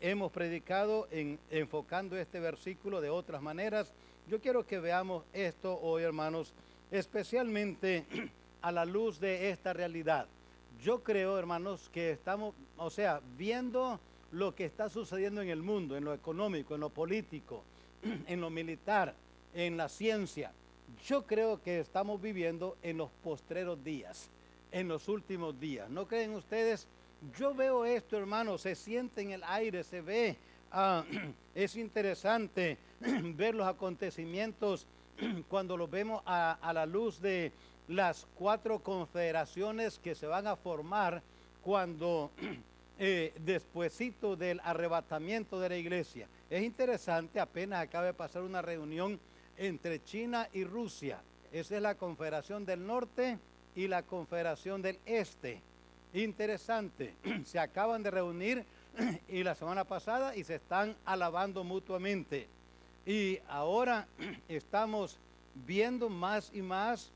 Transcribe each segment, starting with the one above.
hemos predicado enfocando este versículo de otras maneras. Yo quiero que veamos esto hoy, hermanos, especialmente a la luz de esta realidad. Yo creo, hermanos, que estamos, viendo lo que está sucediendo en el mundo, en lo económico, en lo político, en lo militar, en la ciencia. Yo creo que estamos viviendo en los postreros días, en los últimos días. ¿No creen ustedes? Yo veo esto, hermanos, se siente en el aire, se ve. Es interesante ver los acontecimientos cuando los vemos a la luz de las 4 confederaciones que se van a formar cuando despuesito del arrebatamiento de la iglesia. Es interesante, apenas acaba de pasar una reunión entre China y Rusia. Esa es la Confederación del Norte y la Confederación del Este. Interesante, se acaban de reunir y la semana pasada y se están alabando mutuamente. Y ahora estamos viendo más y más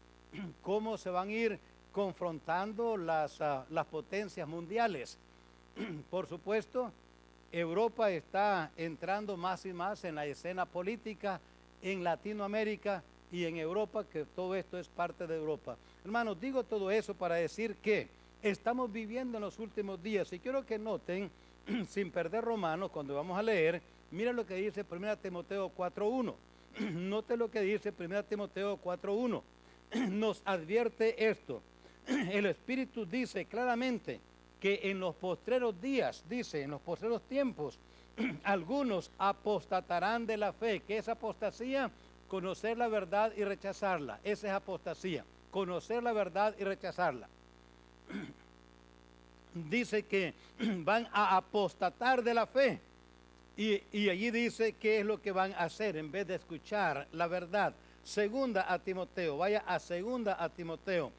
cómo se van a ir confrontando las potencias mundiales. Por supuesto, Europa está entrando más y más en la escena política en Latinoamérica y en Europa, que todo esto es parte de Europa. Hermanos, digo todo eso para decir que estamos viviendo en los últimos días y quiero que noten, sin perder Romanos, cuando vamos a leer, mira lo que dice 1 Timoteo 4.1. Note lo que dice 1 Timoteo 4.1. Nos advierte esto. El Espíritu dice claramente que en los postreros días, dice, en los postreros tiempos, algunos apostatarán de la fe. ¿Qué es apostasía? Conocer la verdad y rechazarla. Esa es apostasía. Conocer la verdad y rechazarla. Dice que van a apostatar de la fe. Y allí dice qué es lo que van a hacer en vez de escuchar la verdad. Segunda a Timoteo, vaya a segunda a Timoteo,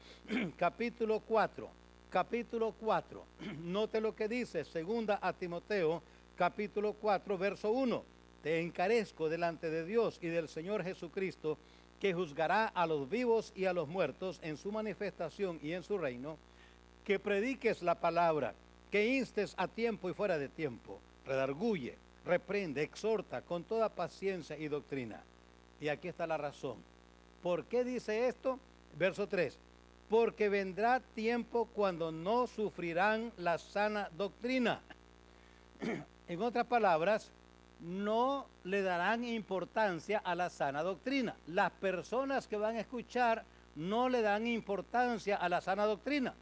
capítulo 4, note lo que dice, segunda a Timoteo, capítulo 4, verso 1, te encarezco delante de Dios y del Señor Jesucristo, que juzgará a los vivos y a los muertos en su manifestación y en su reino, que prediques la palabra, que instes a tiempo y fuera de tiempo, redarguye, reprende, exhorta con toda paciencia y doctrina. Y aquí está la razón. ¿Por qué dice esto? Verso 3. Porque vendrá tiempo cuando no sufrirán la sana doctrina. En otras palabras, no le darán importancia a la sana doctrina. Las personas que van a escuchar no le dan importancia a la sana doctrina,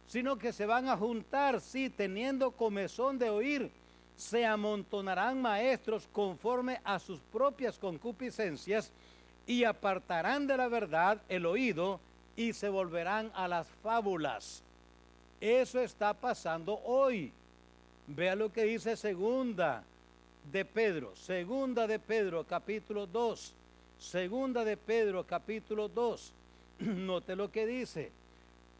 sino que se van a juntar, sí, teniendo comezón de oír. Se amontonarán maestros conforme a sus propias concupiscencias y apartarán de la verdad el oído y se volverán a las fábulas. Eso está pasando hoy. Vea lo que dice segunda de Pedro capítulo 2. Segunda de Pedro capítulo 2. Note lo que dice.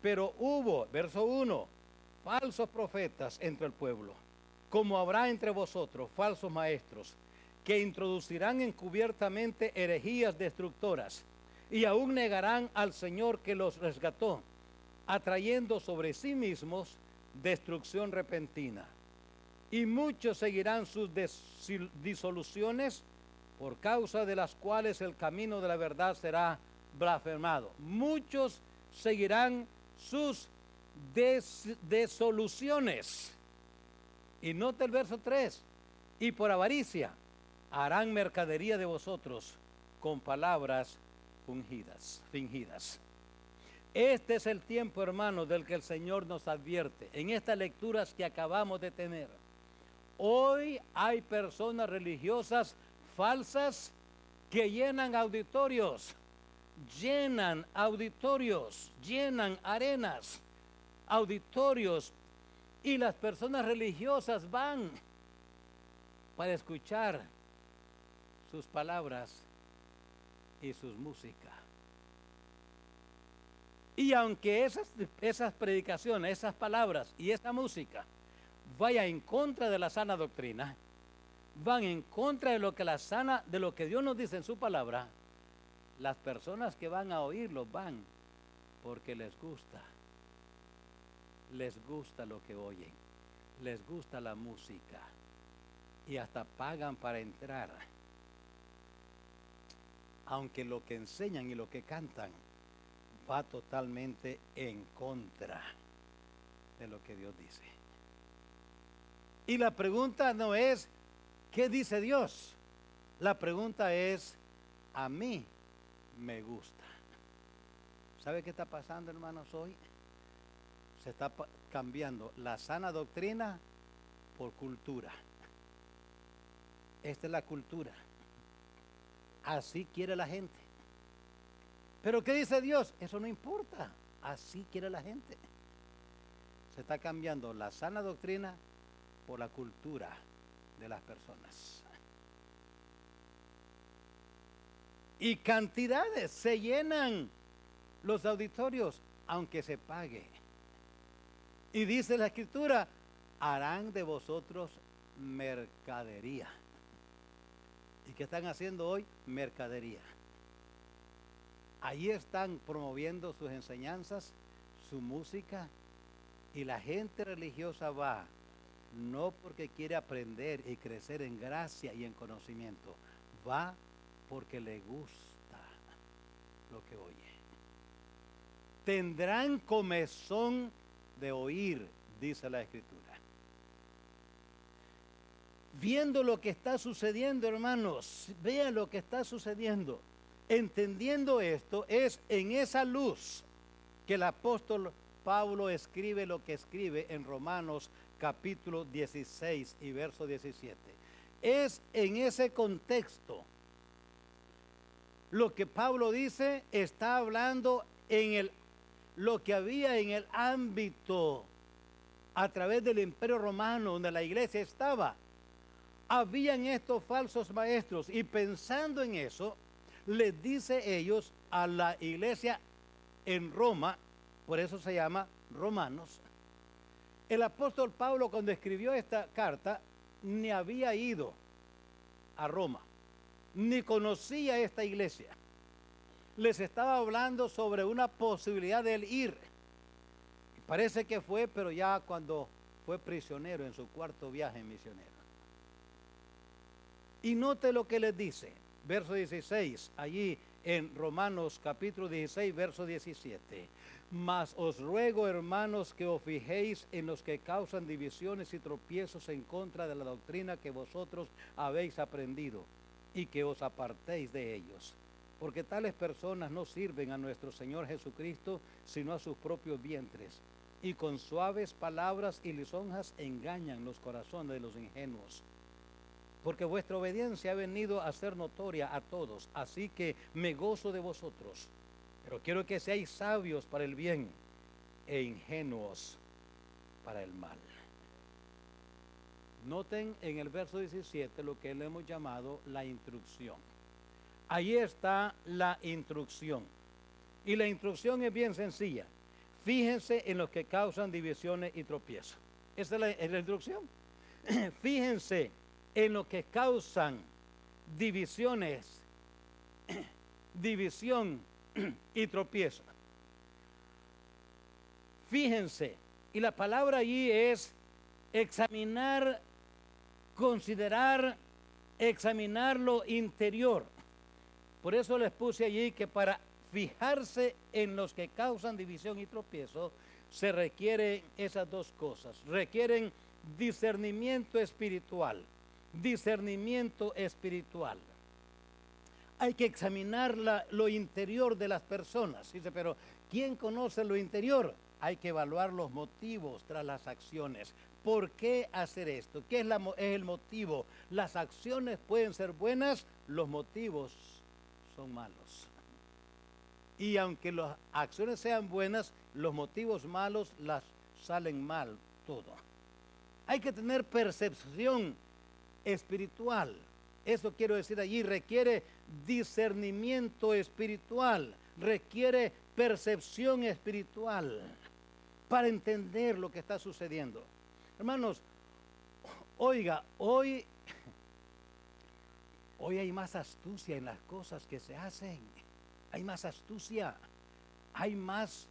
Pero hubo, verso 1, falsos profetas entre el pueblo, como habrá entre vosotros falsos maestros, que introducirán encubiertamente herejías destructoras, y aún negarán al Señor que los resgató, atrayendo sobre sí mismos destrucción repentina. Y muchos seguirán sus disoluciones, por causa de las cuales el camino de la verdad será blasfemado. Muchos seguirán sus desoluciones. Y nota el verso 3, y por avaricia harán mercadería de vosotros con palabras fingidas. Este es el tiempo, hermanos, del que el Señor nos advierte en estas lecturas que acabamos de tener. Hoy hay personas religiosas falsas que llenan auditorios, llenan arenas, auditorios, y las personas religiosas van para escuchar sus palabras y sus músicas. Y aunque esas predicaciones, esas palabras y esa música vaya en contra de la sana doctrina, van en contra de lo que Dios nos dice en su palabra, las personas que van a oírlo van porque les gusta lo que oyen, les gusta la música. y hasta pagan para entrar, aunque lo que enseñan y lo que cantan va totalmente en contra de lo que Dios dice. Y la pregunta no es ¿qué dice Dios? La pregunta es, a mí me gusta. ¿Sabe qué está pasando, hermanos, hoy? Se está cambiando la sana doctrina por cultura. Esta es la cultura. Así quiere la gente. Pero ¿qué dice Dios? Eso no importa. Así quiere la gente. Se está cambiando la sana doctrina por la cultura de las personas. Y cantidades se llenan los auditorios, aunque se pague. Y dice la Escritura, harán de vosotros mercadería. ¿Y qué están haciendo hoy? Mercadería. Ahí están promoviendo sus enseñanzas, su música, y la gente religiosa va, no porque quiere aprender y crecer en gracia y en conocimiento, va porque le gusta lo que oye. Tendrán comezón de oír, dice la Escritura. Viendo lo que está sucediendo, hermanos, vean lo que está sucediendo. Entendiendo esto, es en esa luz que el apóstol Pablo escribe lo que escribe en Romanos capítulo 16 y verso 17. Es en ese contexto lo que Pablo dice, está hablando en lo que había en el ámbito a través del Imperio Romano donde la iglesia estaba. Habían estos falsos maestros y pensando en eso, les dice ellos a la iglesia en Roma, por eso se llama Romanos. El apóstol Pablo, cuando escribió esta carta, ni había ido a Roma, ni conocía esta iglesia. Les estaba hablando sobre una posibilidad de él ir. Parece que fue, pero ya cuando fue prisionero en su cuarto viaje misionero. Y note lo que les dice, verso 16, allí en Romanos capítulo 16, verso 17. Mas os ruego, hermanos, que os fijéis en los que causan divisiones y tropiezos en contra de la doctrina que vosotros habéis aprendido, y que os apartéis de ellos. Porque tales personas no sirven a nuestro Señor Jesucristo, sino a sus propios vientres. Y con suaves palabras y lisonjas engañan los corazones de los ingenuos. Porque vuestra obediencia ha venido a ser notoria a todos, así que me gozo de vosotros. Pero quiero que seáis sabios para el bien e ingenuos para el mal. Noten en el verso 17 lo que le hemos llamado la instrucción. Ahí está la instrucción. Y la instrucción es bien sencilla. Fíjense en los que causan divisiones y tropiezos. Esa es la instrucción. Fíjense en los que causan divisiones, división y tropiezo. Fíjense, y la palabra allí es examinar, considerar, examinar lo interior. Por eso les puse allí que para fijarse en los que causan división y tropiezo, se requieren esas dos cosas. Requieren discernimiento espiritual. Discernimiento espiritual. Hay que examinar lo interior de las personas. Dice, pero ¿quién conoce lo interior? Hay que evaluar los motivos tras las acciones. ¿Por qué hacer esto? ¿Qué es el motivo? Las acciones pueden ser buenas, los motivos son malos. Y aunque las acciones sean buenas, los motivos malos las salen mal todo. Hay que tener percepción espiritual. Eso quiero decir allí, requiere discernimiento espiritual, requiere percepción espiritual para entender lo que está sucediendo. Hermanos, oiga, hoy hay más astucia en las cosas que se hacen. Hay más astucia, hay más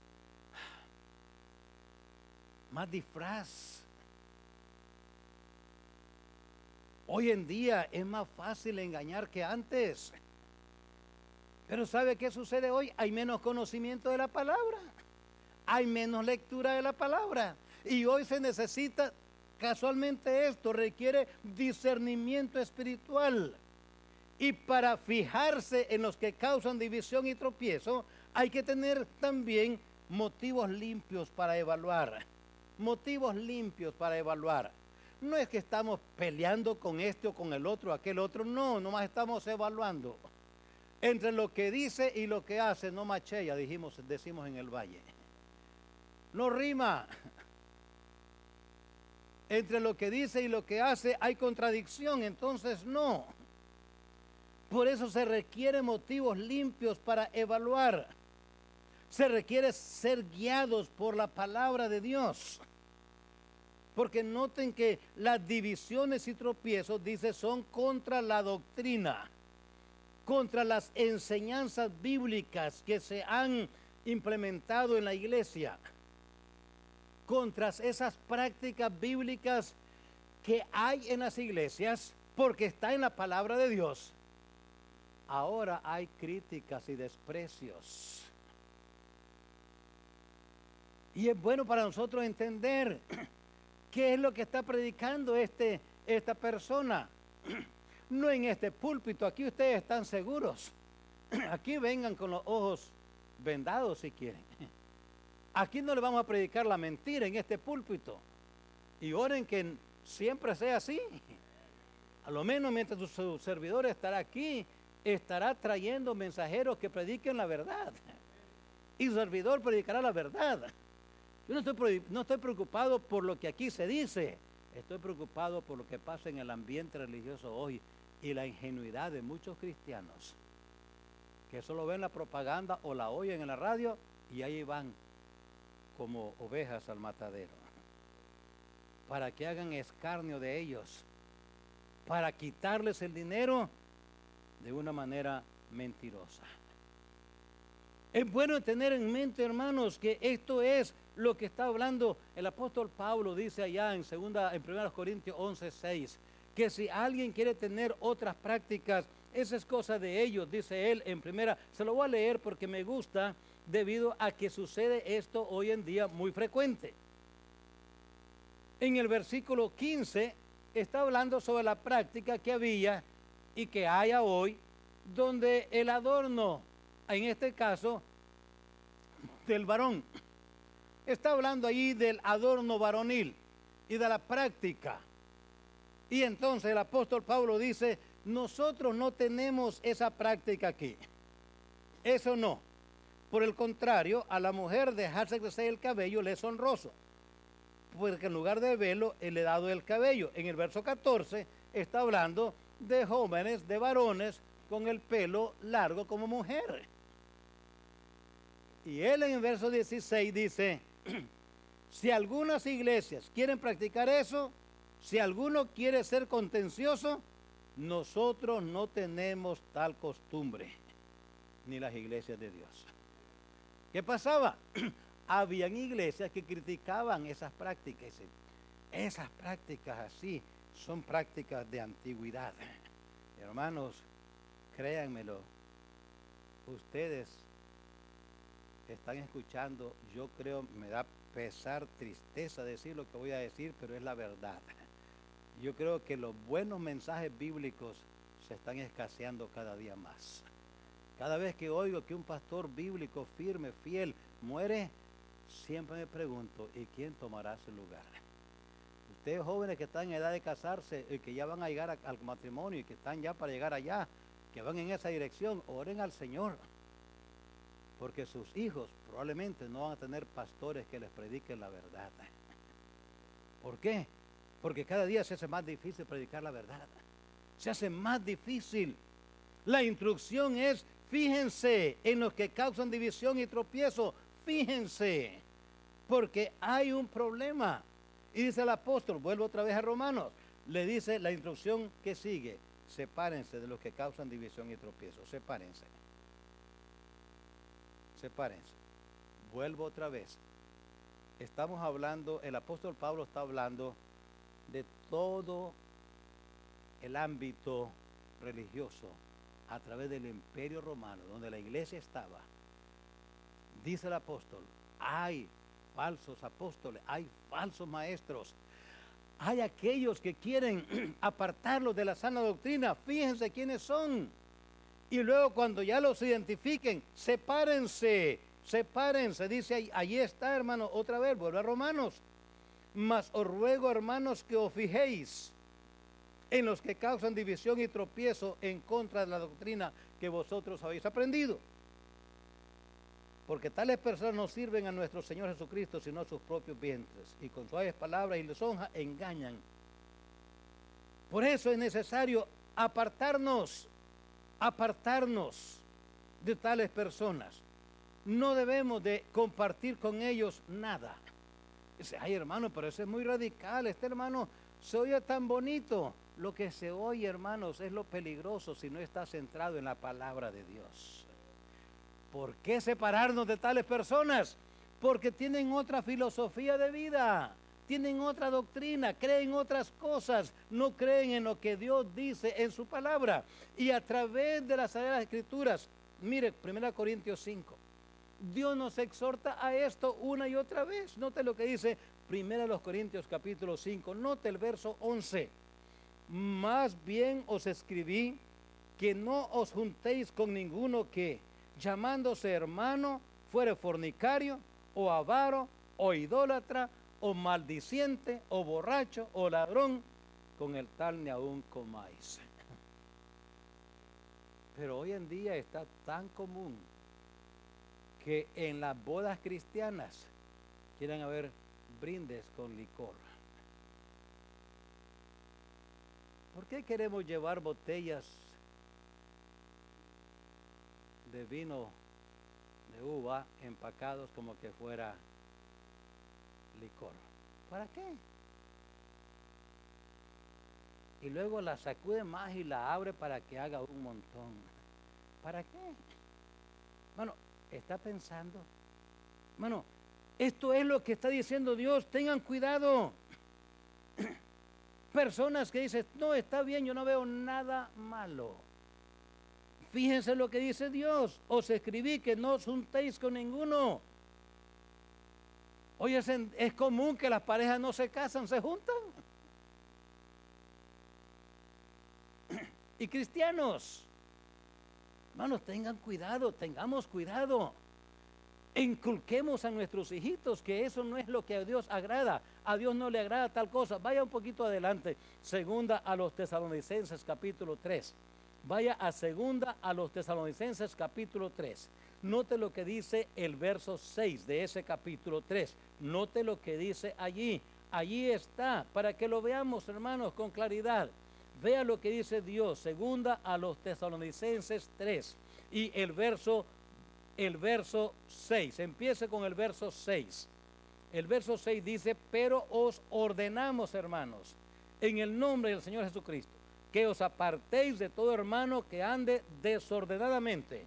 disfraz. Hoy en día es más fácil engañar que antes. Pero ¿sabe qué sucede hoy? Hay menos conocimiento de la palabra. Hay menos lectura de la palabra. Y hoy se necesita, casualmente esto requiere discernimiento espiritual. Y para fijarse en los que causan división y tropiezo, hay que tener también motivos limpios para evaluar. Motivos limpios para evaluar. No es que estamos peleando con este o con el otro, aquel otro. No, nomás estamos evaluando. Entre lo que dice y lo que hace, no machea, decimos en el valle. No rima. Entre lo que dice y lo que hace hay contradicción, entonces no. Por eso se requieren motivos limpios para evaluar. Se requiere ser guiados por la palabra de Dios. Porque noten que las divisiones y tropiezos, dice, son contra la doctrina, contra las enseñanzas bíblicas que se han implementado en la iglesia, contra esas prácticas bíblicas que hay en las iglesias, porque está en la palabra de Dios. Ahora hay críticas y desprecios. Y es bueno para nosotros entender qué es lo que está predicando esta persona. No en este púlpito, aquí ustedes están seguros. Aquí vengan con los ojos vendados si quieren. Aquí no le vamos a predicar la mentira en este púlpito. Y oren que siempre sea así. A lo menos mientras su servidor estará aquí, estará trayendo mensajeros que prediquen la verdad. Y su servidor predicará la verdad. Yo no estoy preocupado por lo que aquí se dice. Estoy preocupado por lo que pasa en el ambiente religioso hoy y la ingenuidad de muchos cristianos que solo ven la propaganda o la oyen en la radio y ahí van como ovejas al matadero para que hagan escarnio de ellos, para quitarles el dinero de una manera mentirosa. Es bueno tener en mente, hermanos, que esto es lo que está hablando el apóstol Pablo. Dice allá en 1 Corintios 11:6, que si alguien quiere tener otras prácticas, esa es cosa de ellos, dice él en primera. Se lo voy a leer porque me gusta, debido a que sucede esto hoy en día muy frecuente. En el versículo 15 está hablando sobre la práctica que había y que haya hoy, donde el adorno, en este caso, del varón, está hablando allí del adorno varonil y de la práctica. Y entonces el apóstol Pablo dice, nosotros no tenemos esa práctica aquí. Eso no. Por el contrario, a la mujer dejarse crecer el cabello le es honroso, porque en lugar de velo, le he dado el cabello. En el verso 14 está hablando de jóvenes, de varones con el pelo largo como mujer. Y él en el verso 16 dice, si algunas iglesias quieren practicar eso, si alguno quiere ser contencioso, nosotros no tenemos tal costumbre, ni las iglesias de Dios. ¿Qué pasaba? Habían iglesias que criticaban esas prácticas. Esas prácticas así son prácticas de antigüedad. Hermanos, créanmelo, ustedes están escuchando, yo creo, me da pesar, tristeza decir lo que voy a decir, pero es la verdad. Yo creo que los buenos mensajes bíblicos se están escaseando cada día más. Cada vez que oigo que un pastor bíblico firme, fiel, muere, siempre me pregunto, ¿y quién tomará su lugar? Ustedes jóvenes que están en edad de casarse y que ya van a llegar al matrimonio y que están ya para llegar allá, que van en esa dirección, oren al Señor. Porque sus hijos probablemente no van a tener pastores que les prediquen la verdad. ¿Por qué? Porque cada día se hace más difícil predicar la verdad. Se hace más difícil. La instrucción es, fíjense en los que causan división y tropiezo. Fíjense, porque hay un problema. Y dice el apóstol, vuelvo otra vez a Romanos, le dice la instrucción que sigue, sepárense de los que causan división y tropiezo. Sepárense. Sepárense. Vuelvo otra vez. Estamos hablando, el apóstol Pablo está hablando de todo el ámbito religioso, a través del Imperio Romano, donde la iglesia estaba, dice el apóstol, hay falsos apóstoles, hay falsos maestros, hay aquellos que quieren apartarlos de la sana doctrina. Fíjense quiénes son. Y luego cuando ya los identifiquen, sepárense, sepárense. Dice, allí está, hermano, otra vez, vuelve a Romanos. Mas os ruego, hermanos, que os fijéis en los que causan división y tropiezo en contra de la doctrina que vosotros habéis aprendido. Porque tales personas no sirven a nuestro Señor Jesucristo, sino a sus propios vientres, y con suaves palabras y lisonjas engañan. Por eso es necesario apartarnos de tales personas. No debemos de compartir con ellos nada. Dice, ay hermano, pero ese es muy radical, este hermano se oye tan bonito. Lo que se oye, hermanos, es lo peligroso si no está centrado en la palabra de Dios. ¿Por qué separarnos de tales personas? Porque tienen otra filosofía de vida, tienen otra doctrina, creen otras cosas, no creen en lo que Dios dice en su palabra. Y a través de las Sagradas Escrituras, mire, 1 Corintios 5, Dios nos exhorta a esto una y otra vez. Note lo que dice 1 Corintios capítulo 5, note el verso 11. Más bien os escribí que no os juntéis con ninguno que, llamándose hermano, fuere fornicario, o avaro, o idólatra, o maldiciente, o borracho, o ladrón, con el tal ni aún comáis. Pero hoy en día está tan común que en las bodas cristianas quieran haber brindes con licor. ¿Por qué queremos llevar botellas de vino de uva empacados como que fuera licor? ¿Para qué? Y luego la sacude más y la abre para que haga un montón. ¿Para qué? Bueno, está pensando. Bueno, esto es lo que está diciendo Dios. Tengan cuidado. Personas que dicen, no, está bien, yo no veo nada malo. Fíjense lo que dice Dios. Os escribí que no os juntéis con ninguno. Hoy es común que las parejas no se casan, se juntan. Y cristianos, hermanos, tengan cuidado, tengamos cuidado. Inculquemos a nuestros hijitos que eso no es lo que a Dios agrada. A Dios no le agrada tal cosa. Vaya un poquito adelante. Segunda a los Tesalonicenses capítulo 3. Vaya a segunda a los Tesalonicenses capítulo 3. Note lo que dice el verso 6 de ese capítulo 3. Note lo que dice allí. Allí está, para que lo veamos, hermanos, con claridad. Vea lo que dice Dios. Segunda a los Tesalonicenses 3. Y el verso 6, empiece con el verso 6. El verso 6 dice, pero os ordenamos, hermanos, en el nombre del Señor Jesucristo, que os apartéis de todo hermano que ande desordenadamente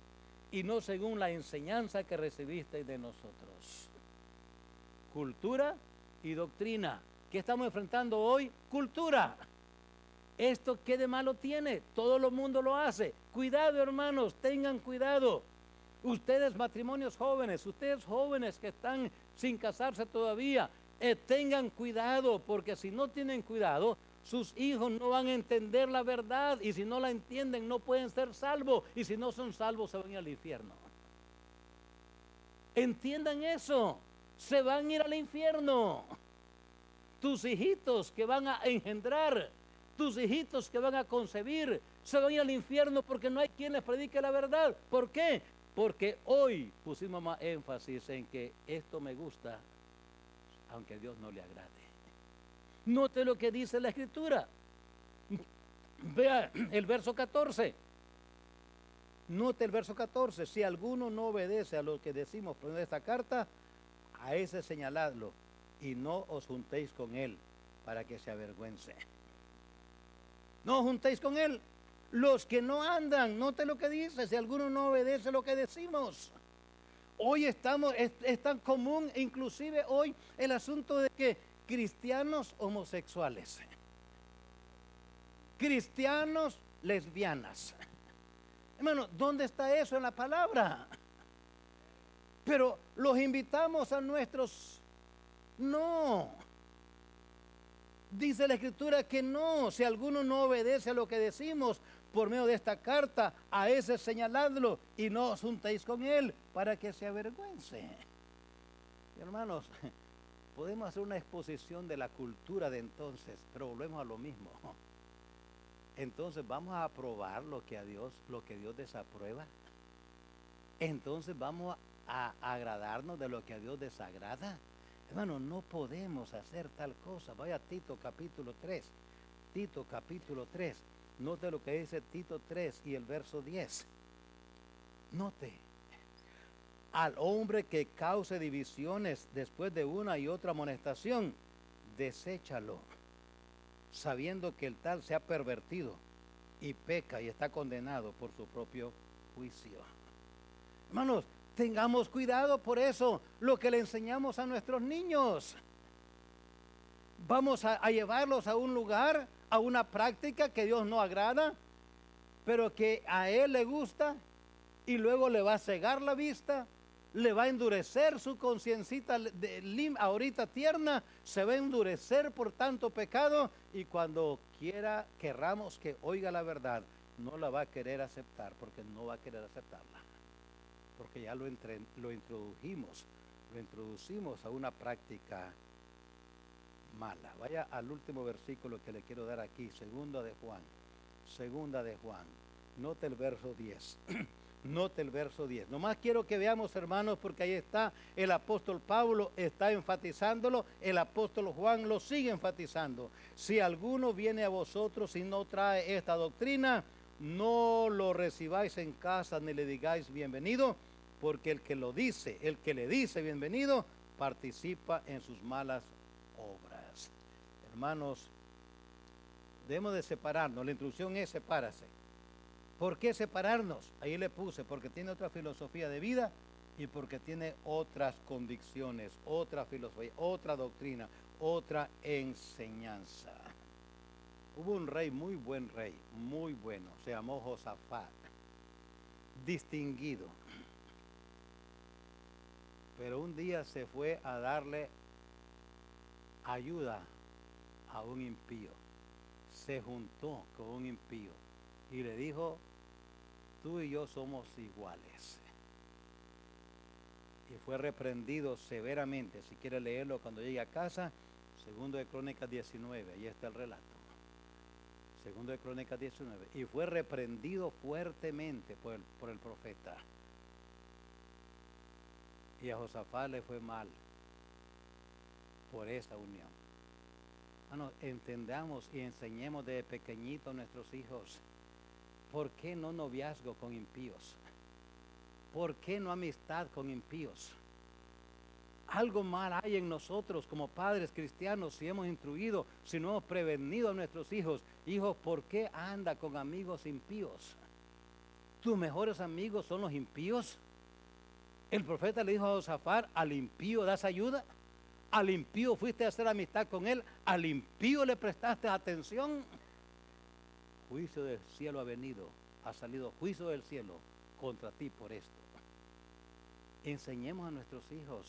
y no según la enseñanza que recibisteis de nosotros. Cultura y doctrina. ¿Qué estamos enfrentando hoy? Cultura. ¿Esto qué de malo tiene? Todo el mundo lo hace. Cuidado, hermanos, tengan cuidado. Ustedes matrimonios jóvenes, ustedes jóvenes que están sin casarse todavía, tengan cuidado, porque si no tienen cuidado, sus hijos no van a entender la verdad, y si no la entienden no pueden ser salvos, y si no son salvos se van a ir al infierno. Entiendan eso, se van a ir al infierno. Tus hijitos que van a engendrar, tus hijitos que van a concebir, se van a ir al infierno porque no hay quien les predique la verdad. ¿Por qué? Porque hoy pusimos más énfasis en que esto me gusta, aunque a Dios no le agrade. Note lo que dice la Escritura. Vea el verso 14. Note el verso 14. Si alguno no obedece a lo que decimos por esta carta, a ese señaladlo y no os juntéis con él para que se avergüence. No os juntéis con él. Los que no andan, note lo que dice, si alguno no obedece lo que decimos. Hoy es tan común, inclusive hoy, el asunto de que cristianos homosexuales. cristianos, lesbianas. Hermano, ¿dónde está eso en la palabra? Pero los invitamos a nuestros... No. Dice la Escritura que no. Si alguno no obedece a lo que decimos por medio de esta carta, a ese señaladlo y no os juntéis con él para que se avergüence. Hermanos, podemos hacer una exposición de la cultura de entonces, pero volvemos a lo mismo. Entonces vamos a aprobar lo que Dios desaprueba. Entonces vamos a agradarnos de lo que a Dios desagrada. Hermano, no podemos hacer tal cosa. Vaya a Tito capítulo 3. Tito capítulo 3. Note lo que dice Tito 3 y el verso 10. Note. Al hombre que cause divisiones después de una y otra amonestación, deséchalo, sabiendo que el tal se ha pervertido y peca y está condenado por su propio juicio. Hermanos, tengamos cuidado por eso, lo que le enseñamos a nuestros niños. Vamos a llevarlos a un lugar, a una práctica que Dios no agrada, pero que a Él le gusta, y luego le va a cegar la vista, le va a endurecer su conciencita ahorita tierna, se va a endurecer por tanto pecado, y cuando querramos que oiga la verdad, no la va a querer aceptar, porque no va a querer aceptarla, porque ya lo introducimos a una práctica mala. Vaya al último versículo que le quiero dar aquí, segunda de Juan, note el verso 10. Note el verso 10. Nomás quiero que veamos, hermanos, porque ahí está el apóstol Pablo, está enfatizándolo, el apóstol Juan lo sigue enfatizando. Si alguno viene a vosotros y no trae esta doctrina, no lo recibáis en casa ni le digáis bienvenido, porque el que le dice bienvenido, participa en sus malas obras. Hermanos, debemos de separarnos. La instrucción es: sepárase. ¿Por qué separarnos? Ahí le puse: porque tiene otra filosofía de vida y porque tiene otras convicciones, otra filosofía, otra doctrina, otra enseñanza. Hubo un rey, muy buen rey, muy bueno, se llamó Josafat, distinguido. Pero un día se fue a darle ayuda a un impío. Se juntó con un impío y le dijo: tú y yo somos iguales. Y fue reprendido severamente. Si quiere leerlo cuando llegue a casa, segundo de Crónicas 19, ahí está el relato. Segundo de Crónicas 19. Y fue reprendido fuertemente por el profeta. Y a Josafat le fue mal por esa unión. Bueno, entendamos y enseñemos desde pequeñito a nuestros hijos. ¿Por qué no noviazgo con impíos? ¿Por qué no amistad con impíos? Algo mal hay en nosotros como padres cristianos, si hemos instruido, si no hemos prevenido a nuestros hijos. Hijos, ¿por qué anda con amigos impíos? ¿Tus mejores amigos son los impíos? El profeta le dijo a Josafat: ¿al impío das ayuda? ¿Al impío fuiste a hacer amistad con él? ¿Al impío le prestaste atención? Juicio del cielo ha salido juicio del cielo contra ti por esto. Enseñemos a nuestros hijos.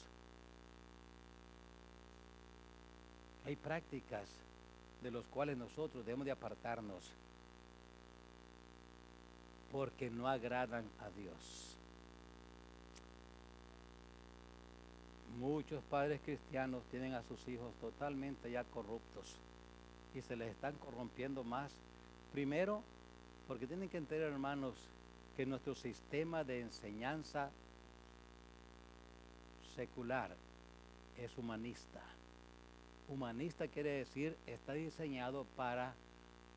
Hay prácticas de los cuales nosotros debemos de apartarnos porque no agradan a Dios. Muchos padres cristianos tienen a sus hijos totalmente ya corruptos y se les están corrompiendo más. Primero, porque tienen que entender, hermanos, que nuestro sistema de enseñanza secular es humanista. Humanista quiere decir, está diseñado para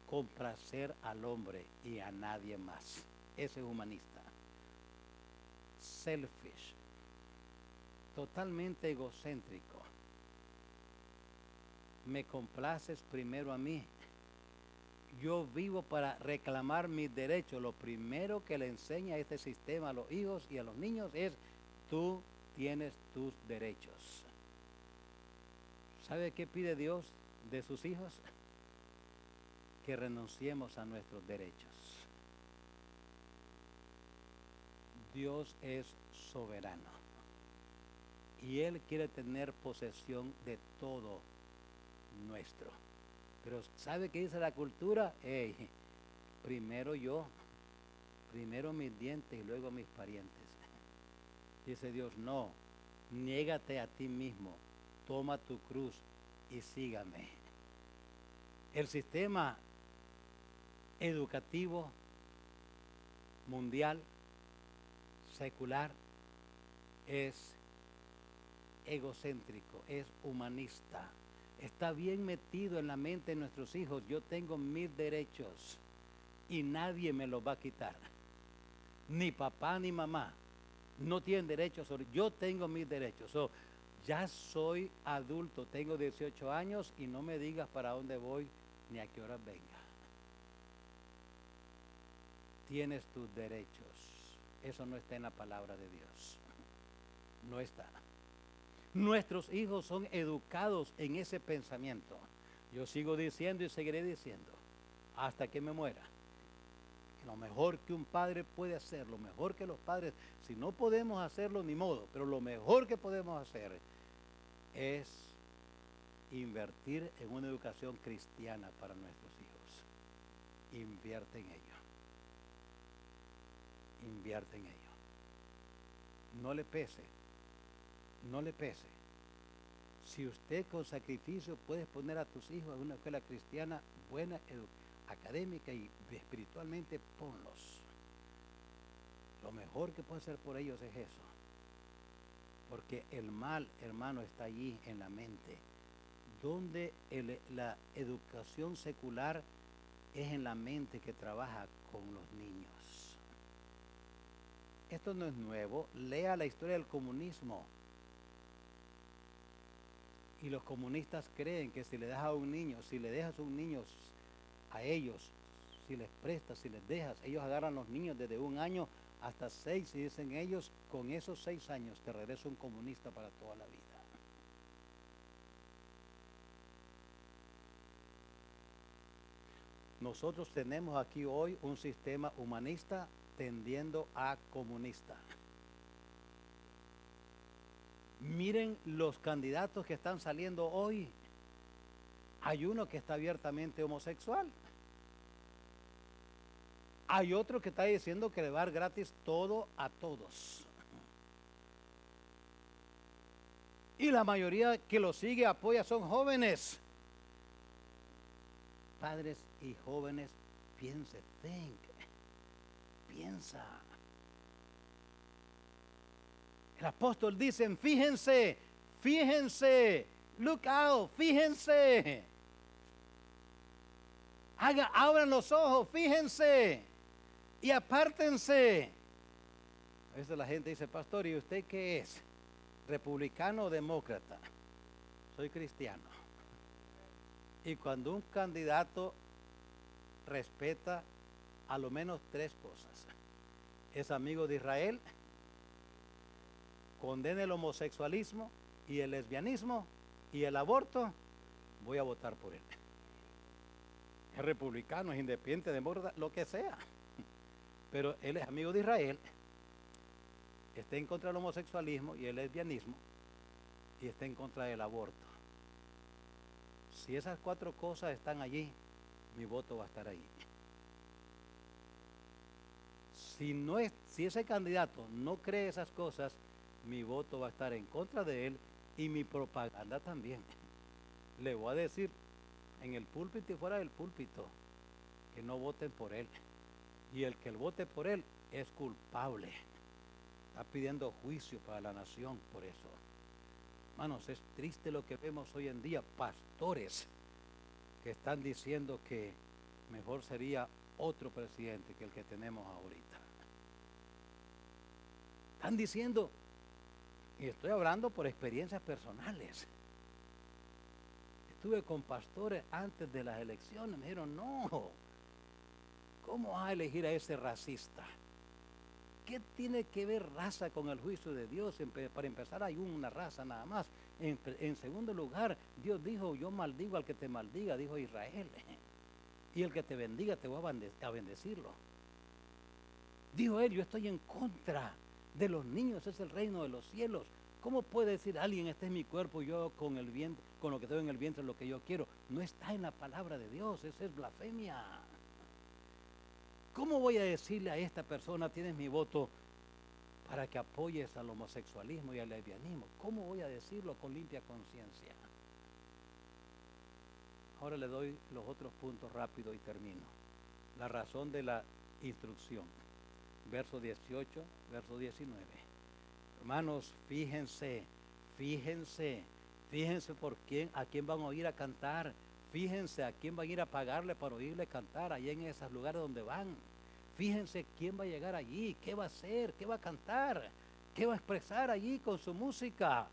complacer al hombre y a nadie más. Ese es humanista. Selfish. Totalmente egocéntrico. Me complaces primero a mí. Yo vivo para reclamar mis derechos. Lo primero que le enseña este sistema a los hijos y a los niños es: tú tienes tus derechos. ¿Sabe qué pide Dios de sus hijos? que renunciemos a nuestros derechos. Dios es soberano y Él quiere tener posesión de todo nuestro. Pero ¿sabe qué dice la cultura? Hey, primero yo, primero mis dientes y luego mis parientes. Dice Dios, no, niégate a ti mismo, toma tu cruz y sígame. El sistema educativo mundial, secular, es egocéntrico, es humanista. Está bien metido en la mente de nuestros hijos. Yo tengo mis derechos y nadie me los va a quitar. Ni papá ni mamá no tienen derechos sobre. Yo tengo mis derechos. Ya soy adulto, tengo 18 años y no me digas para dónde voy ni a qué hora venga. Tienes tus derechos. Eso no está en la palabra de Dios. No está. Nuestros hijos son educados en ese pensamiento. Yo sigo diciendo y seguiré diciendo hasta que me muera. Lo mejor que un padre puede hacer, lo mejor que los padres, si no podemos hacerlo ni modo, pero lo mejor que podemos hacer es invertir en una educación cristiana para nuestros hijos. Invierte en ello. Invierte en ello. No le pese. No le pese. Si usted con sacrificio puede poner a tus hijos en una escuela cristiana buena, académica y espiritualmente, ponlos. Lo mejor que puede hacer por ellos es eso. Porque el mal, hermano, está allí en la mente. Donde la educación secular es en la mente que trabaja con los niños. Esto no es nuevo. Lea la historia del comunismo. Y los comunistas creen que si le das a un niño, si le dejas a un niño a ellos, si les prestas, si les dejas, ellos agarran a los niños desde 1 año hasta 6 y dicen ellos, con esos 6 años te regreso un comunista para toda la vida. Nosotros tenemos aquí hoy un sistema humanista tendiendo a comunista. Miren los candidatos que están saliendo hoy. Hay uno que está abiertamente homosexual. Hay otro que está diciendo que le va a dar gratis todo a todos. Y la mayoría que lo sigue, apoya, son jóvenes. Padres y jóvenes, piense, piensa. El apóstol dice, fíjense, look out, fíjense. Abran los ojos, fíjense y apártense. A veces la gente dice, pastor, ¿y usted qué es? ¿Republicano o demócrata? Soy cristiano. Y cuando un candidato respeta a lo menos 3 cosas, es amigo de Israel, condena el homosexualismo y el lesbianismo y el aborto, voy a votar por él. Es republicano, es independiente, demócrata, lo que sea. Pero él es amigo de Israel, está en contra del homosexualismo y el lesbianismo y está en contra del aborto. Si esas 4 cosas están allí, mi voto va a estar ahí. Si ese candidato no cree esas cosas, mi voto va a estar en contra de él y mi propaganda también. Le voy a decir en el púlpito y fuera del púlpito que no voten por él. Y el que vote por él es culpable. Está pidiendo juicio para la nación por eso. Hermanos, es triste lo que vemos hoy en día. Pastores que están diciendo que mejor sería otro presidente que el que tenemos ahorita. Están diciendo, y estoy hablando por experiencias personales. Estuve con pastores antes de las elecciones, me dijeron, no, ¿cómo vas a elegir a ese racista? ¿Qué tiene que ver raza con el juicio de Dios? Para empezar, hay una raza nada más. En segundo lugar, Dios dijo, yo maldigo al que te maldiga, dijo Israel. y el que te bendiga te va a bendecirlo. Dijo él, yo estoy en contra de los niños, es el reino de los cielos. ¿Cómo puede decir alguien, este es mi cuerpo, yo con el vientre, con lo que tengo en el vientre, lo que yo quiero? No está en la palabra de Dios, esa es blasfemia. ¿Cómo voy a decirle a esta persona, tienes mi voto para que apoyes al homosexualismo y al lesbianismo? ¿Cómo voy a decirlo con limpia conciencia? Ahora le doy los otros puntos rápido y termino. La razón de la instrucción. Verso 18, verso 19. Hermanos, fíjense por quién, a quién van a oír a cantar. Fíjense a quién van a ir a pagarle para oírle cantar allá en esos lugares donde van. Fíjense quién va a llegar allí, qué va a hacer, qué va a cantar, qué va a expresar allí con su música.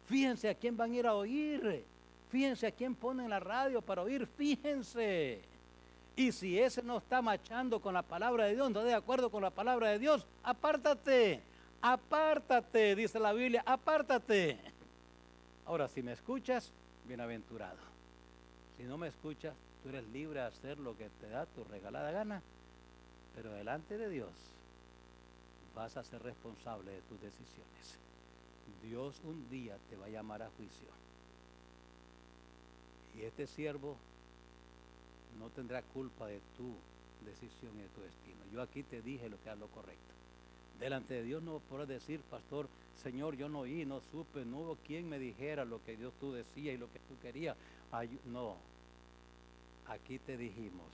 Fíjense a quién van a ir a oír. Fíjense a quién ponen la radio para oír. Fíjense. Y si ese no está machando con la palabra de Dios, no está de acuerdo con la palabra de Dios, apártate. Apártate, dice la Biblia, apártate. Ahora, si me escuchas, bienaventurado. Si no me escuchas, tú eres libre de hacer lo que te da tu regalada gana, pero delante de Dios vas a ser responsable de tus decisiones. Dios un día te va a llamar a juicio. Y este siervo no tendrá culpa de tu decisión y de tu destino. Yo aquí te dije lo que es lo correcto. Delante de Dios no podrás decir, pastor, Señor, yo no oí, no supe, no hubo quien me dijera lo que Dios tú decías y lo que tú querías. No, aquí te dijimos.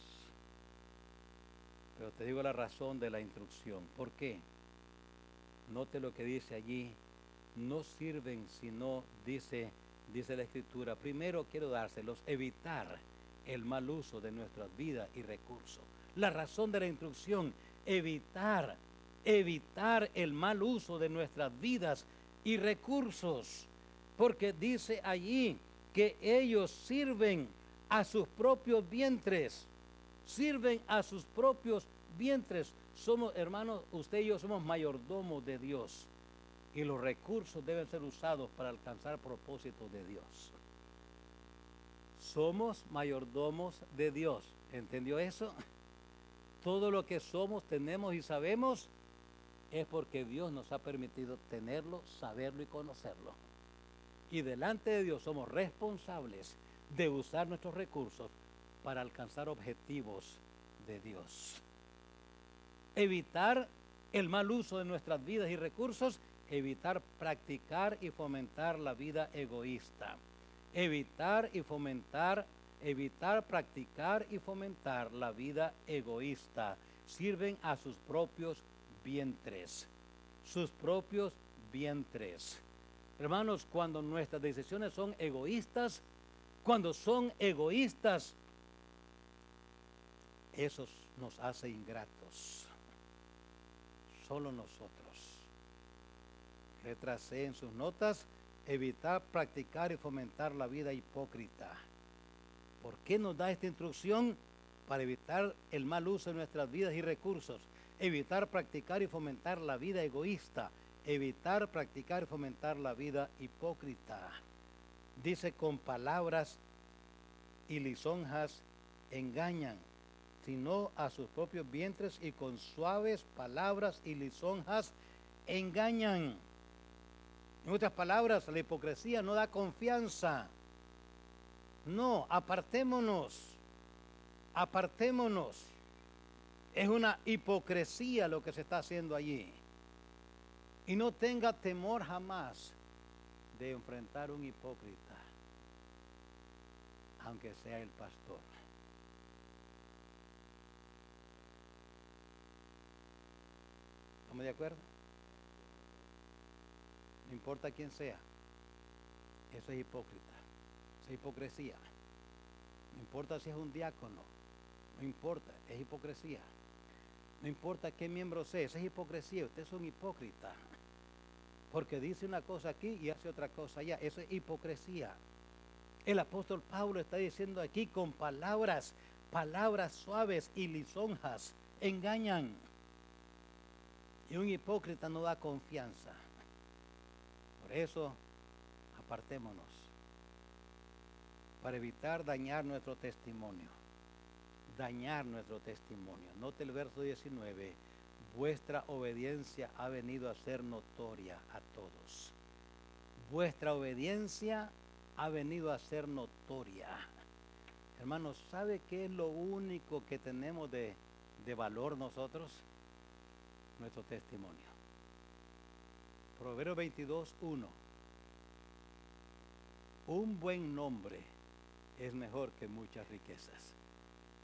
Pero te digo la razón de la instrucción. ¿Por qué? Note lo que dice allí. No sirven sino, dice la Escritura, primero quiero dárselos, evitar el mal uso de nuestras vidas y recursos. La razón de la instrucción, evitar el mal uso de nuestras vidas y recursos, porque dice allí que ellos sirven a sus propios vientres, Somos, hermanos, usted y yo somos mayordomos de Dios y los recursos deben ser usados para alcanzar propósitos de Dios. Somos mayordomos de Dios, ¿entendió eso? Todo lo que somos, tenemos y sabemos es porque Dios nos ha permitido tenerlo, saberlo y conocerlo. Y delante de Dios somos responsables de usar nuestros recursos para alcanzar objetivos de Dios. Evitar el mal uso de nuestras vidas y recursos, evitar practicar y fomentar la vida egoísta. Evitar, practicar y fomentar la vida egoísta. Sirven a sus propios vientres. Hermanos, cuando nuestras decisiones son egoístas, eso nos hace ingratos. Solo nosotros. Retrasé en sus notas, evitar, practicar y fomentar la vida hipócrita. ¿Por qué nos da esta instrucción? Para evitar el mal uso de nuestras vidas y recursos. Evitar, practicar y fomentar la vida egoísta. Evitar, practicar y fomentar la vida hipócrita. Dice, con palabras y lisonjas engañan, sino a sus propios vientres, y con suaves palabras y lisonjas engañan. En otras palabras, la hipocresía no da confianza. No, apartémonos. Es una hipocresía lo que se está haciendo allí. Y no tenga temor jamás de enfrentar un hipócrita, aunque sea el pastor. ¿Estamos de acuerdo? No importa quién sea, eso es hipócrita, eso es hipocresía. No importa si es un diácono, no importa, es hipocresía. No importa qué miembro sea, eso es hipocresía, usted es un hipócrita. Porque dice una cosa aquí y hace otra cosa allá, eso es hipocresía. El apóstol Pablo está diciendo aquí, con palabras suaves y lisonjas engañan. Y un hipócrita no da confianza. Por eso, apartémonos, para evitar dañar nuestro testimonio. dañar nuestro testimonio. Note el verso 19. Vuestra obediencia ha venido a ser notoria a todos. Vuestra obediencia ha venido a ser notoria. Hermanos, ¿sabe qué es lo único que tenemos de valor nosotros? Nuestro testimonio. Proverbios 22:1. Un buen nombre es mejor que muchas riquezas.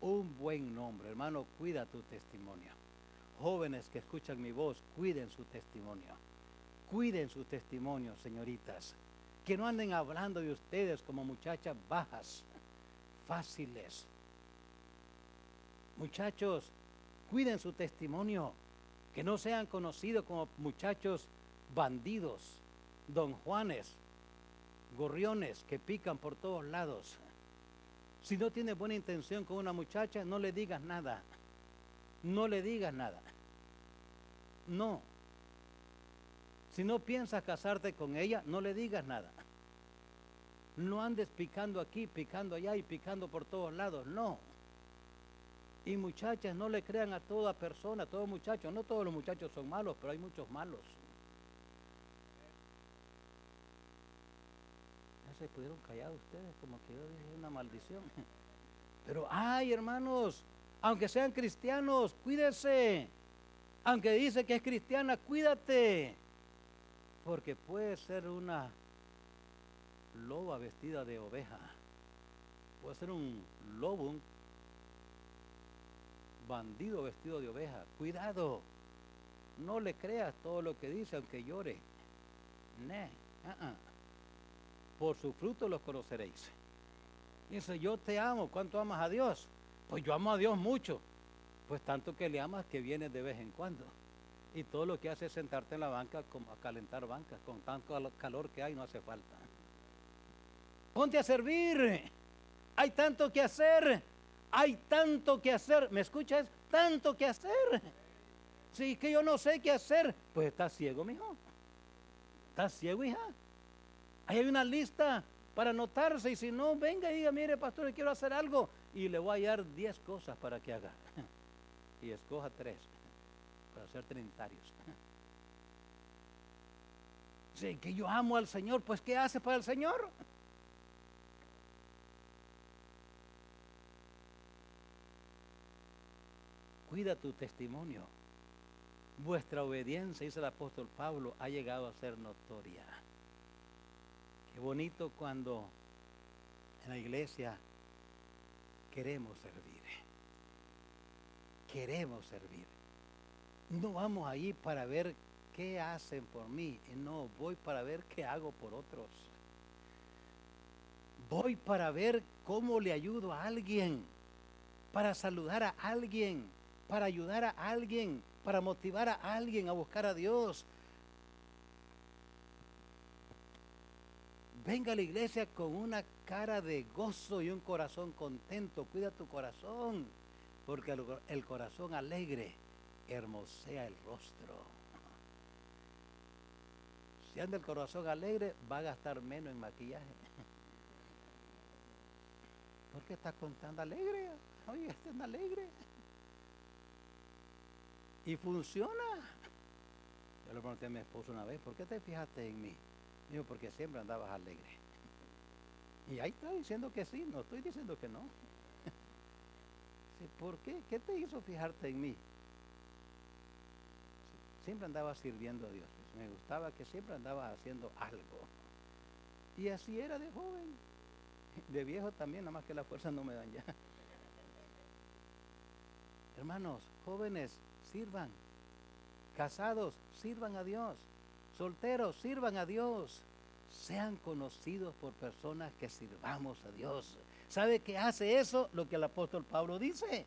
Un buen nombre, hermano, cuida tu testimonio. Jóvenes que escuchan mi voz, cuiden su testimonio. Cuiden su testimonio, señoritas. Que no anden hablando de ustedes como muchachas bajas, fáciles. Muchachos, cuiden su testimonio. Que no sean conocidos como muchachos bandidos, don Juanes, gorriones que pican por todos lados. Si no tienes buena intención con una muchacha, no le digas nada. No le digas nada. No. Si no piensas casarte con ella, no le digas nada. No andes picando aquí, picando allá y picando por todos lados. No. Y muchachas, no le crean a toda persona, a todo muchacho. No todos los muchachos son malos, pero hay muchos malos. Se pudieron callar ustedes, como que yo dije una maldición. Pero ay, hermanos, aunque sean cristianos, cuídese. Aunque dice que es cristiana, cuídate. Porque puede ser una loba vestida de oveja. Puede ser un lobo, un bandido vestido de oveja. Cuidado. No le creas todo lo que dice, aunque llore. Por su fruto los conoceréis. Dice, yo te amo. ¿Cuánto amas a Dios? Pues yo amo a Dios mucho. Pues tanto que le amas que vienes de vez en cuando. Y todo lo que hace es sentarte en la banca como a calentar bancas. Con tanto calor que hay no hace falta. Ponte a servir. Hay tanto que hacer. Hay tanto que hacer. ¿Me escuchas? Tanto que hacer. Si que yo no sé qué hacer. Pues estás ciego, mijo. ¿Estás ciego, hija? Ahí hay una lista para anotarse y si no, venga y diga, mire pastor, quiero hacer algo y le voy a dar 10 cosas para que haga. Y escoja 3 para ser trinitarios. Sí, que yo amo al Señor, pues ¿qué hace para el Señor? Cuida tu testimonio. Vuestra obediencia, dice el apóstol Pablo, ha llegado a ser notoria. Qué bonito cuando en la iglesia queremos servir. Queremos servir. No vamos allí para ver qué hacen por mí. No, voy para ver qué hago por otros. Voy para ver cómo le ayudo a alguien. Para saludar a alguien. Para ayudar a alguien. Para motivar a alguien a buscar a Dios. Venga a la iglesia con una cara de gozo y un corazón contento. Cuida tu corazón, porque el corazón alegre hermosea el rostro. Si anda el corazón alegre, va a gastar menos en maquillaje. ¿Por qué estás contando alegre? Oye, estén alegre. Y funciona. Yo le pregunté a mi esposo una vez, ¿por qué te fijaste en mí? Digo, porque siempre andabas alegre. Y ahí está diciendo que sí, no estoy diciendo que no. Sí, ¿por qué? ¿Qué te hizo fijarte en mí? Sí, siempre andaba sirviendo a Dios. Me gustaba que siempre andaba haciendo algo. Y así era de joven. De viejo también, nada más que las fuerzas no me dan ya. Hermanos, jóvenes, sirvan. Casados, sirvan a Dios. Solteros, sirvan a Dios. Sean conocidos por personas que sirvamos a Dios. ¿Sabe qué hace eso? Lo que el apóstol Pablo dice.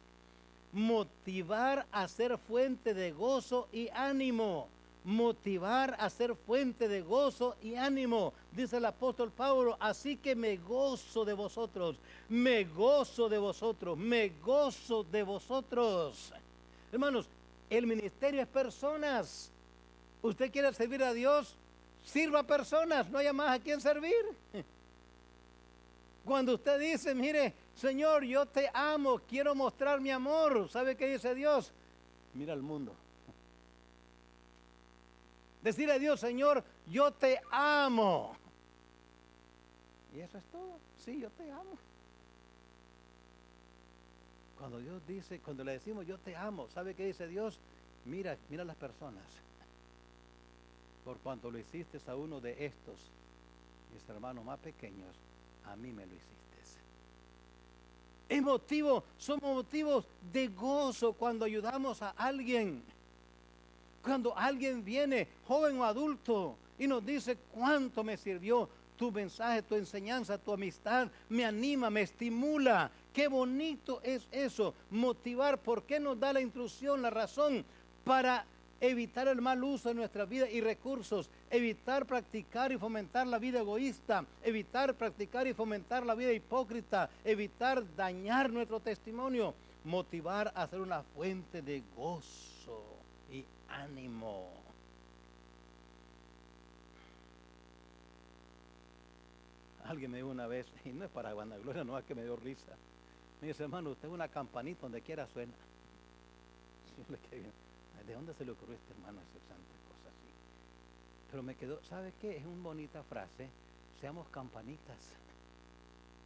Motivar a ser fuente de gozo y ánimo. Motivar a ser fuente de gozo y ánimo. Dice el apóstol Pablo, así que me gozo de vosotros. Me gozo de vosotros. Me gozo de vosotros. Hermanos, el ministerio es personas. Usted quiere servir a Dios, sirva a personas, no haya más a quién servir. Cuando usted dice, mire, Señor, yo te amo, quiero mostrar mi amor. ¿Sabe qué dice Dios? Mira al mundo. Decirle a Dios, Señor, yo te amo. Y eso es todo. Sí, yo te amo. Cuando Dios dice, cuando le decimos yo te amo, ¿sabe qué dice Dios? Mira las personas. Por cuanto lo hiciste a uno de estos, mis hermanos más pequeños, a mí me lo hiciste. Somos motivos de gozo cuando ayudamos a alguien. Cuando alguien viene, joven o adulto, y nos dice cuánto me sirvió tu mensaje, tu enseñanza, tu amistad, me anima, me estimula. Qué bonito es eso, motivar. ¿Por qué nos da la instrucción, la razón? Para evitar el mal uso de nuestra vida y recursos, evitar practicar y fomentar la vida egoísta, evitar practicar y fomentar la vida hipócrita, evitar dañar nuestro testimonio, motivar a ser una fuente de gozo y ánimo. Alguien me dijo una vez, y no es para vanagloria, no es que me dio risa. Me dice, hermano, usted es una campanita donde quiera suena. Yo le quedé, ¿de dónde se le ocurrió a este hermano hacer tantas cosas así? Pero me quedó, ¿sabe qué? Es una bonita frase. Seamos campanitas,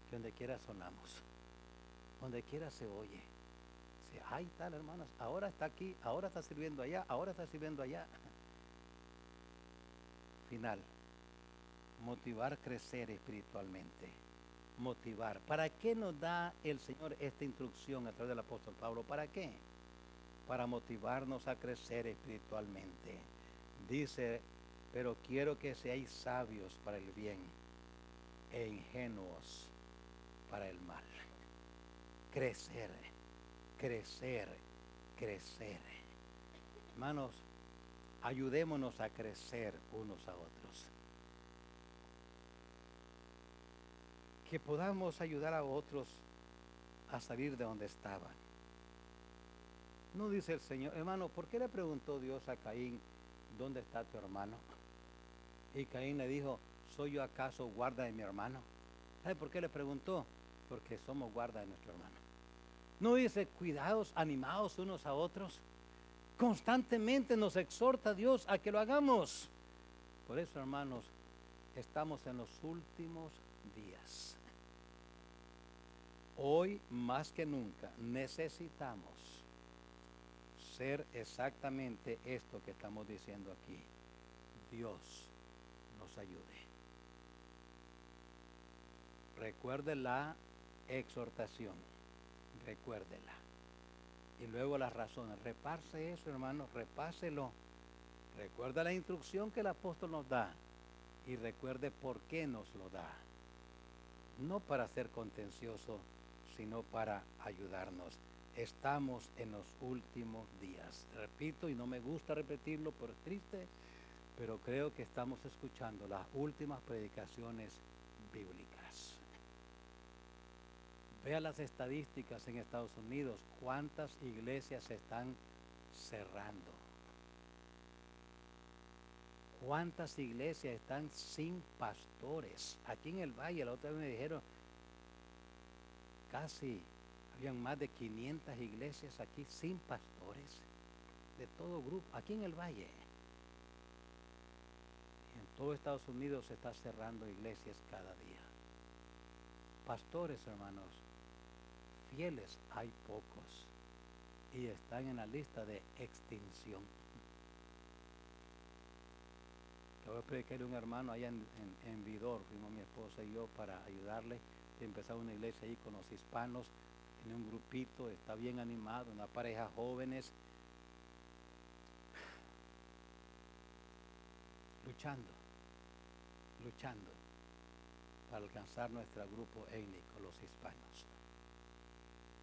que donde quiera sonamos, donde quiera se oye. Ahí está, hermanas, ahora está aquí, ahora está sirviendo allá, ahora está sirviendo allá. Final, motivar, crecer espiritualmente. Motivar. ¿Para qué nos da el Señor esta instrucción a través del apóstol Pablo? ¿Para qué? Para motivarnos a crecer espiritualmente. Dice, pero quiero que seáis sabios para el bien e ingenuos para el mal. Crecer, crecer, crecer. Hermanos, ayudémonos a crecer unos a otros. Que podamos ayudar a otros a salir de donde estaban. No dice el Señor, hermano, ¿por qué le preguntó Dios a Caín, ¿dónde está tu hermano? Y Caín le dijo, ¿soy yo acaso guarda de mi hermano? ¿Sabe por qué le preguntó? Porque somos guarda de nuestro hermano. No dice, cuidados, animados unos a otros. Constantemente nos exhorta Dios a que lo hagamos. Por eso, hermanos, estamos en los últimos días. Hoy más que nunca necesitamos ser exactamente esto que estamos diciendo aquí. Dios nos ayude. Recuerde la exhortación, recuérdela. Y luego las razones. Repase eso, hermano, repáselo. Recuerda la instrucción que el apóstol nos da y recuerde por qué nos lo da. No para ser contencioso, sino para ayudarnos. Estamos en los últimos días. Repito, y no me gusta repetirlo, pero es triste, pero creo que estamos escuchando las últimas predicaciones bíblicas. Vea las estadísticas en Estados Unidos, cuántas iglesias se están cerrando. ¿Cuántas iglesias están sin pastores? Aquí en el Valle, la otra vez me dijeron, casi habían más de 500 iglesias aquí sin pastores, de todo grupo, aquí en el Valle. Y en todo Estados Unidos se está cerrando iglesias cada día. Pastores, hermanos, fieles hay pocos y están en la lista de extinción. Voy a predicarle a un hermano allá en Vidor, fuimos mi esposa y yo para ayudarle. Empezar una iglesia ahí con los hispanos, en un grupito, está bien animado, una pareja jóvenes, luchando para alcanzar nuestro grupo étnico, los hispanos.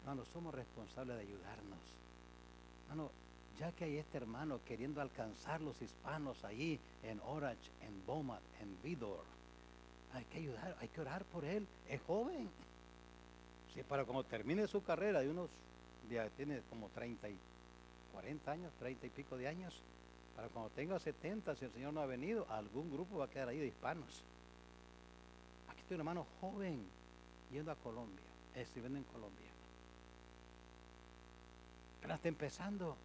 Hermanos, somos responsables de ayudarnos. Hermano, ya que hay este hermano queriendo alcanzar los hispanos ahí en Orange, en Beaumont, en Vidor, hay que ayudar, hay que orar por él. Es joven. Si para cuando termine su carrera ya tiene como 30 y 40 años, 30 y pico de años, para cuando tenga 70, si el Señor no ha venido, algún grupo va a quedar ahí de hispanos. Aquí estoy un hermano joven yendo a Colombia. escribiendo en Colombia. Pero está empezando.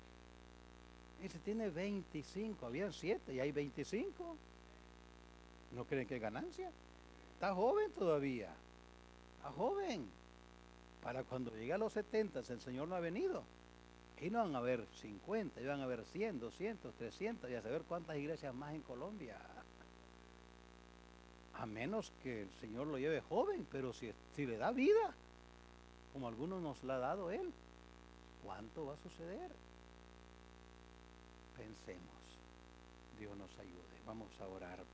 Y se tiene 25, habían 7 y hay 25. ¿No creen que es ganancia? Está joven todavía. Está joven. Para cuando llegue a los 70, el Señor no ha venido. Y no van a haber 50, y van a haber 100, 200, 300, y a saber cuántas iglesias más en Colombia. A menos que el Señor lo lleve joven, pero si le da vida, como algunos nos la ha dado Él, ¿cuánto va a suceder? Pensemos. Dios nos ayude. Vamos a orar.